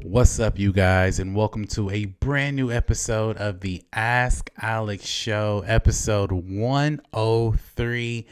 What's up, you guys, and welcome to a brand new episode of the Ask Alex Show, episode 103.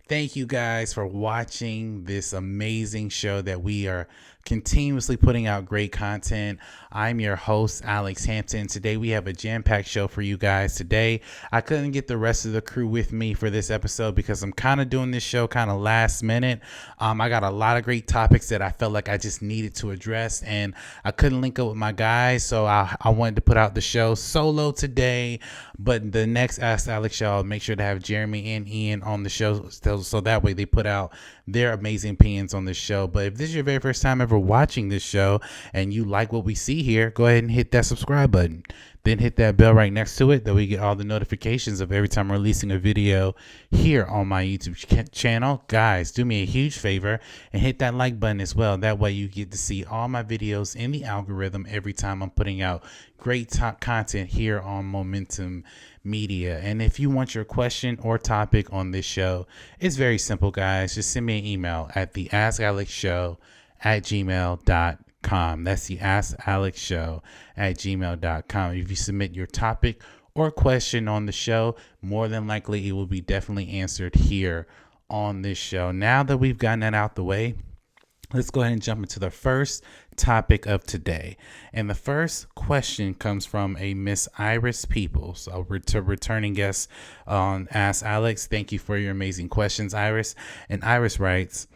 Thank you guys for watching this amazing show that we are continuously putting out great content. I'm your host, Alex Hampton. Today we have a jam-packed show for you guys. Today, I couldn't get the rest of the crew with me for this episode because I'm kind of doing this show kind of last minute. I got a lot of great topics that I felt like I just needed to address, and I couldn't link up with my guys, so I wanted to put out the show solo today. But the next Ask Alex show, I'll make sure to have Jeremy and Ian on the show, so that way they put out their amazing opinions on the show. But if this is your very first time ever watching this show and you like what we see here, go ahead and hit that subscribe button. Then hit that bell right next to it, that we get all the notifications of every time I'm releasing a video here on my YouTube channel. Guys, do me a huge favor and hit that like button as well. That way you get to see all my videos in the algorithm every time I'm putting out great top content here on Momentum Media. And if you want your question or topic on this show, it's very simple, guys. Just send me an email at theaskalexshow@gmail.com. That's the theaskalexshow@gmail.com. If you submit your topic or question on the show, more than likely it will be definitely answered here on this show. Now that we've gotten that out the way, let's go ahead and jump into the first topic of today. And the first question comes from a Miss Iris Peoples, so returning guest on Ask Alex. Thank you for your amazing questions, Iris. And Iris writes,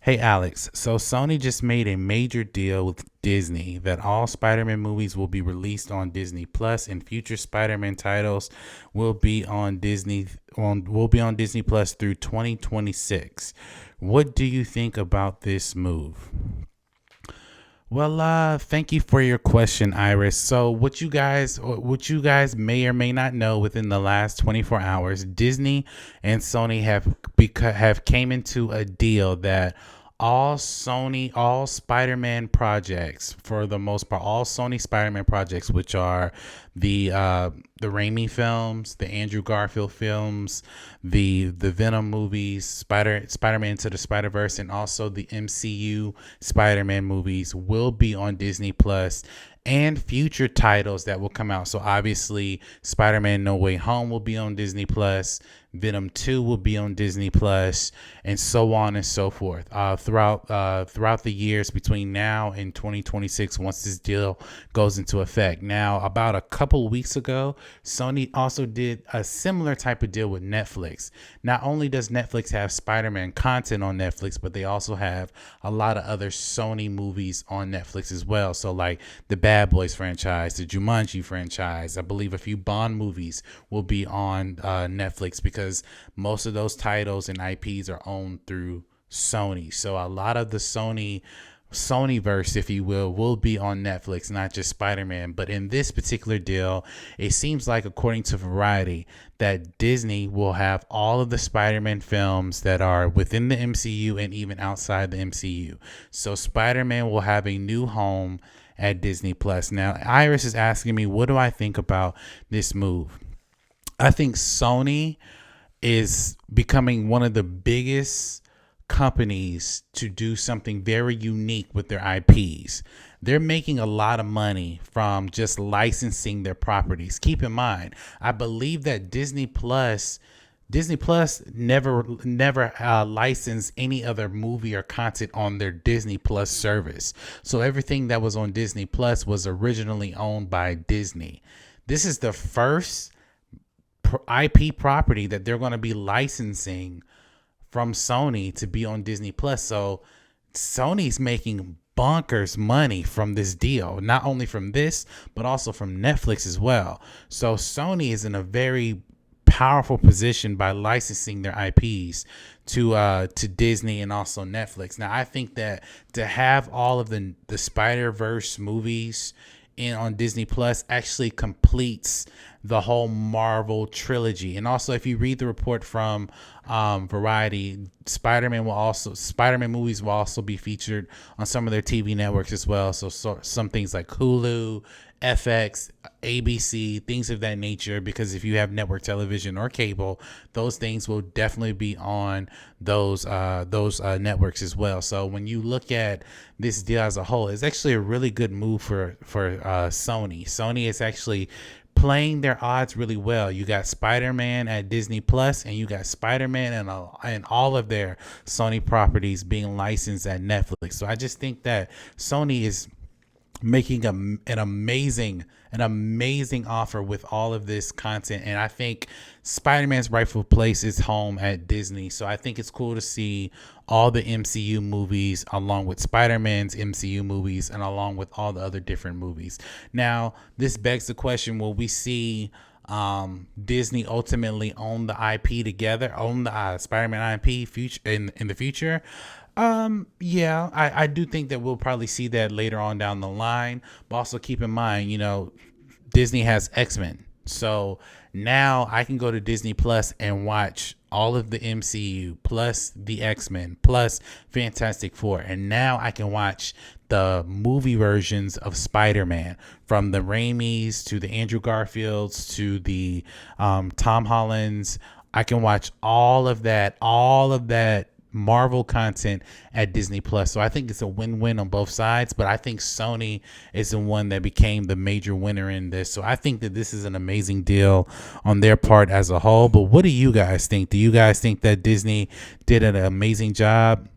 "Hey Alex, so Sony just made a major deal with Disney that all Spider-Man movies will be released on Disney Plus, and future Spider-Man titles will be on Disney Plus through 2026. What do you think about this move?" Well, thank you for your question, Iris. So what you guys may or may not know, within the last 24 hours, Disney and Sony have came into a deal that all Spider-Man projects, for the most part, all Sony Spider-Man projects, which are the Raimi films, the Andrew Garfield films, the Venom movies, Spider-Man Into the Spider-Verse, and also the MCU Spider-Man movies, will be on Disney Plus, and future titles that will come out. So obviously, Spider-Man No Way Home will be on Disney Plus, Venom 2 will be on Disney Plus, and so on and so forth. Throughout the years between now and 2026, once this deal goes into effect. Now, about a couple weeks ago, Sony also did a similar type of deal with Netflix. Not only does Netflix have Spider-Man content on Netflix, but they also have a lot of other Sony movies on Netflix as well. So like the Bad Boys franchise, the Jumanji franchise, I believe a few Bond movies will be on Netflix, because most of those titles and IPs are owned through Sony. So a lot of the Sonyverse, if you will be on Netflix, not just Spider-Man. But in this particular deal, it seems like, according to Variety, that Disney will have all of the Spider-Man films that are within the MCU and even outside the MCU. So Spider-Man will have a new home at Disney Plus. Now, Iris is asking me, what do I think about this move? I think Sony is becoming one of the biggest companies to do something very unique with their IPs. They're making a lot of money from just licensing their properties. Keep in mind, I believe that Disney Plus never licensed any other movie or content on their Disney Plus service. So everything that was on Disney Plus was originally owned by Disney. This is the first IP property that they're going to be licensing from Sony to be on Disney Plus. So Sony's making bonkers money from this deal, not only from this, but also from Netflix as well. So Sony is in a very powerful position by licensing their IPs to Disney and also Netflix. Now, I think that to have all of the Spider-Verse movies on Disney Plus actually completes the whole Marvel trilogy. And also, if you read the report from variety. Spider-Man movies will also be featured on some of their TV networks as well. So some things like Hulu, FX, ABC, things of that nature. Because if you have network television or cable, those things will definitely be on those networks as well. So when you look at this deal as a whole, it's actually a really good move for Sony. Sony is actually playing their odds really well. You got Spider-Man at Disney Plus, and you got Spider-Man and all of their Sony properties being licensed at Netflix. So I just think that Sony is making an amazing offer with all of this content, and I think Spider-Man's rightful place is home at Disney. So I think it's cool to see all the MCU movies along with Spider-Man's MCU movies and along with all the other different movies. Now this begs the question, will we see Disney ultimately own the IP together, own the Spider-Man IP future in the future? Yeah, I do think that we'll probably see that later on down the line. But also keep in mind, Disney has X-Men. So now I can go to Disney Plus and watch all of the MCU plus the X-Men plus Fantastic Four. And now I can watch the movie versions of Spider-Man, from the Raimis to the Andrew Garfields to the Tom Hollands. I can watch all of that Marvel content at Disney Plus. So I think it's a win-win on both sides, but I think Sony is the one that became the major winner in this. So I think that this is an amazing deal on their part as a whole. But what do you guys think? Do you guys think that Disney did an amazing job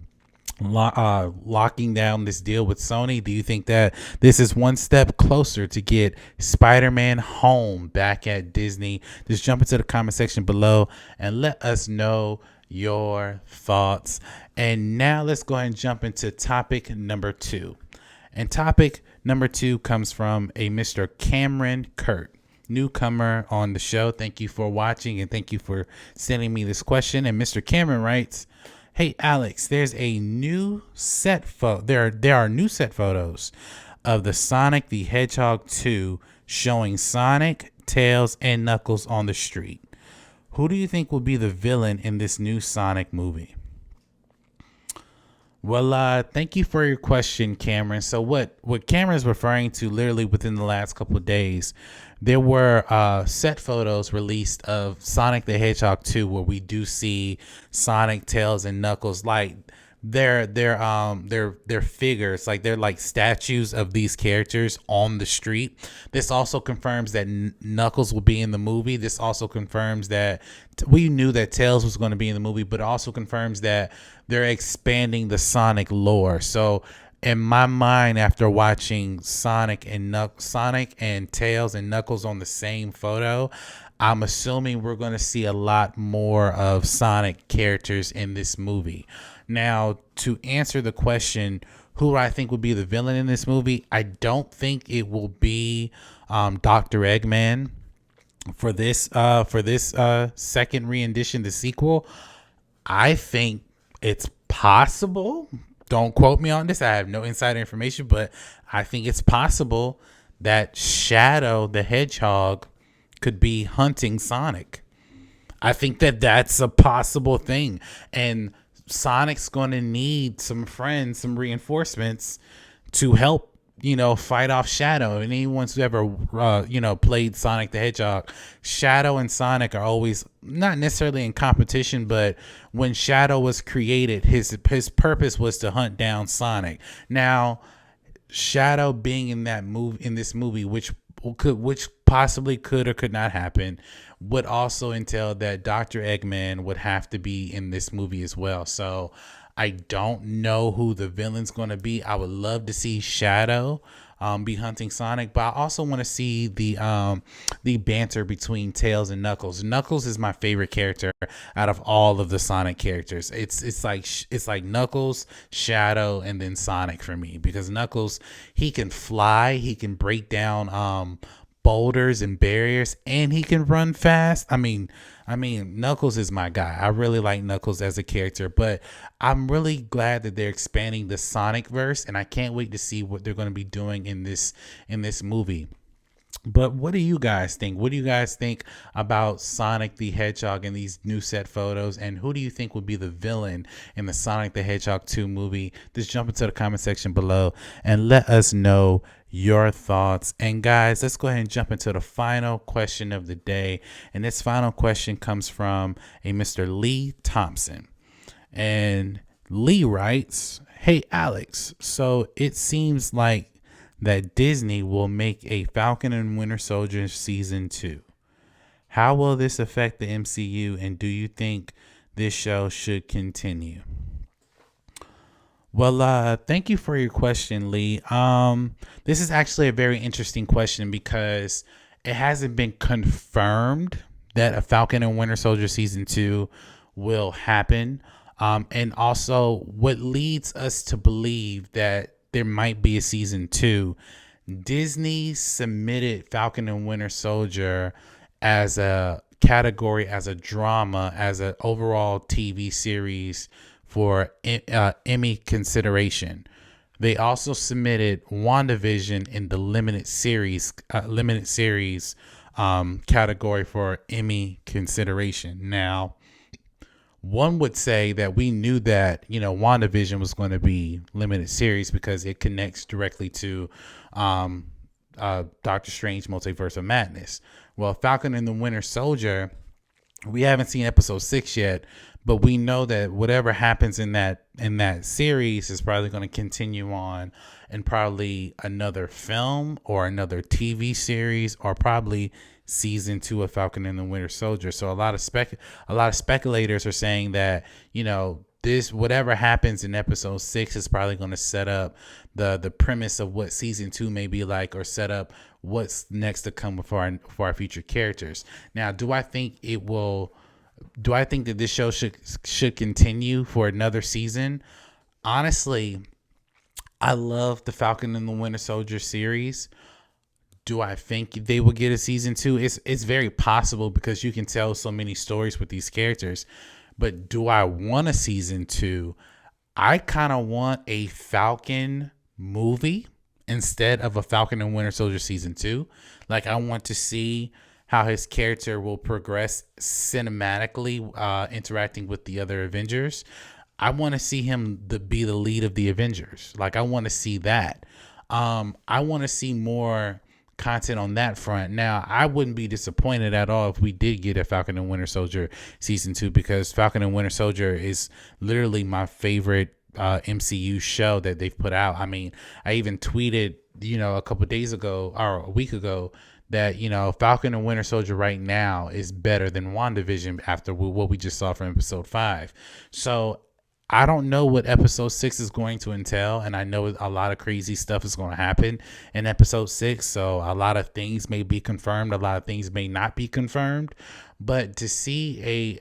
locking down this deal with Sony? Do you think that this is one step closer to get Spider-Man home back at Disney? Just jump into the comment section below and let us know your thoughts. And now let's go ahead and jump into topic number 2. And topic number 2 comes from a Mr. Cameron Kurt, newcomer on the show. Thank you for watching and thank you for sending me this question. And Mr. Cameron writes, "Hey Alex, there's a new set there are new set photos of the Sonic the Hedgehog 2 showing Sonic, Tails, and Knuckles on the street. Who do you think will be the villain in this new Sonic movie?" Well, thank you for your question, Cameron. So what Cameron is referring to, literally within the last couple of days, there were set photos released of Sonic the Hedgehog 2, where we do see Sonic, Tails, and Knuckles. Like they're figures, like they're like statues of these characters on the street. This also confirms that Knuckles will be in the movie. This also confirms that we knew that Tails was going to be in the movie, but it also confirms that they're expanding the Sonic lore. So in my mind, after watching Sonic and Tails and Knuckles on the same photo, I'm assuming we're going to see a lot more of Sonic characters in this movie. Now, to answer the question, who I think would be the villain in this movie, I don't think it will be Dr. Eggman for this second rendition, the sequel. I think it's possible. Don't quote me on this. I have no insider information, but I think it's possible that Shadow the Hedgehog could be hunting Sonic. I think that that's a possible thing. And Sonic's going to need some friends, some reinforcements to help, fight off Shadow. And anyone who's ever, played Sonic the Hedgehog, Shadow and Sonic are always not necessarily in competition, but when Shadow was created, his purpose was to hunt down Sonic. Now, Shadow being in this movie, which possibly could or could not happen, would also entail that Dr. Eggman would have to be in this movie as well. So I don't know who the villain's going to be. I would love to see Shadow be hunting Sonic, but I also want to see the banter between Tails and Knuckles. Knuckles is my favorite character out of all of the Sonic characters. It's like Knuckles, Shadow, and then Sonic for me, because Knuckles, he can fly, he can break down boulders and barriers, and he can run fast. I mean, Knuckles is my guy. I really like Knuckles as a character, but I'm really glad that they're expanding the Sonic verse, and I can't wait to see what they're going to be doing in this movie. But what do you guys think? What do you guys think about Sonic the Hedgehog in these new set photos? And who do you think would be the villain in the Sonic the Hedgehog 2 movie? Just jump into the comment section below and let us know your thoughts. And guys, let's go ahead and jump into the final question of the day. And this final question comes from a Mr. Lee Thompson. And Lee writes, "Hey Alex, so it seems like that Disney will make a Falcon and Winter Soldier season 2. How will this affect the MCU, and do you think this show should continue?" Well, thank you for your question, Lee. This is actually a very interesting question because it hasn't been confirmed that a Falcon and Winter Soldier season 2 will happen. And also what leads us to believe that there might be a season 2. Disney submitted Falcon and Winter Soldier as a category, as a drama, as an overall TV series for Emmy consideration. They also submitted WandaVision in the limited series category for Emmy consideration. Now, one would say that we knew that, WandaVision was going to be limited series because it connects directly to Doctor Strange Multiverse of Madness. Well, Falcon and the Winter Soldier, we haven't seen episode 6 yet, but we know that whatever happens in that series is probably going to continue on in probably another film or another TV series or probably season 2 of Falcon and the Winter Soldier. So a lot of speculators are saying that, this whatever happens in episode 6 is probably going to set up the premise of what season 2 may be like, or set up what's next to come for our future characters. Now, do I think that this show should continue for another season? Honestly, I love the Falcon and the Winter Soldier series. Do I think they will get a season 2? It's very possible because you can tell so many stories with these characters. But do I want a season 2? I kind of want a Falcon movie instead of a Falcon and Winter Soldier season 2. Like, I want to see how his character will progress cinematically, interacting with the other Avengers. I want to see him be the lead of the Avengers. Like, I want to see that. I want to see more content on that front. Now, I wouldn't be disappointed at all if we did get a Falcon and Winter Soldier season 2, because Falcon and Winter Soldier is literally my favorite MCU show that they've put out. I mean, I even tweeted, a couple of days ago or a week ago that, Falcon and Winter Soldier right now is better than WandaVision after what we just saw from episode 5. So I don't know what episode 6 is going to entail, and I know a lot of crazy stuff is going to happen in episode 6. So a lot of things may be confirmed, a lot of things may not be confirmed. But to see a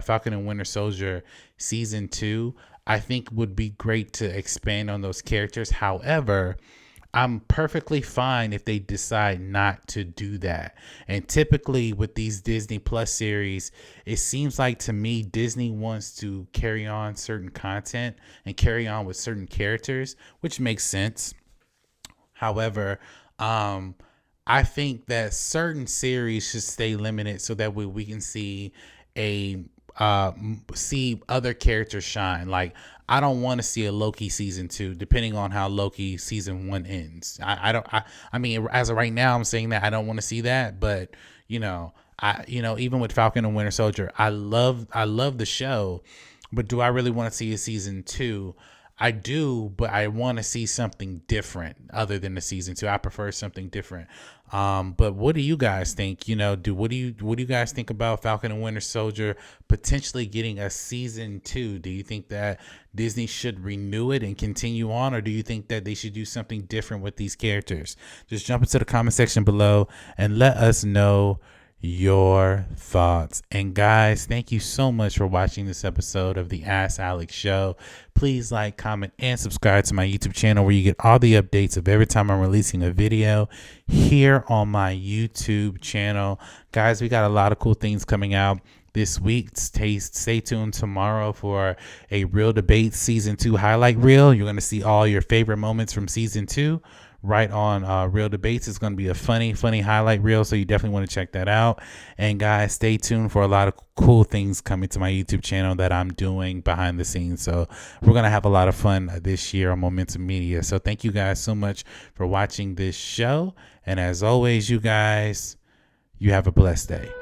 Falcon and Winter Soldier season 2, I think would be great to expand on those characters. However, I'm perfectly fine if they decide not to do that. And typically with these Disney Plus series, it seems like to me Disney wants to carry on certain content and carry on with certain characters, which makes sense. However, I think that certain series should stay limited so that we can see see other characters shine. Like, I don't want to see a Loki season 2, depending on how Loki season 1 ends. I mean, as of right now, I'm saying that I don't want to see that, but even with Falcon and Winter Soldier, I love the show, but do I really want to see a season 2? I do, but I want to see something different other than the season 2. I prefer something different. But what do you guys think? What do you guys think about Falcon and Winter Soldier potentially getting a season 2? Do you think that Disney should renew it and continue on, or do you think that they should do something different with these characters? Just jump into the comment section below and let us know your thoughts. And guys, thank you so much for watching this episode of the Ask Alex Show. Please like, comment, and subscribe to my YouTube channel, where you get all the updates of every time I'm releasing a video here on my YouTube channel. Guys, we got a lot of cool things coming out. this week. Stay tuned tomorrow for a Real Debate Season 2 highlight reel. You're going to see all your favorite moments from Season 2 right on Real Debates. It's going to be a funny highlight reel, so you definitely want to check that out. And guys, stay tuned for a lot of cool things coming to my YouTube channel that I'm doing behind the scenes. So we're going to have a lot of fun this year on Momentum Media. So thank you guys so much for watching this show. And as always, you guys, you have a blessed day.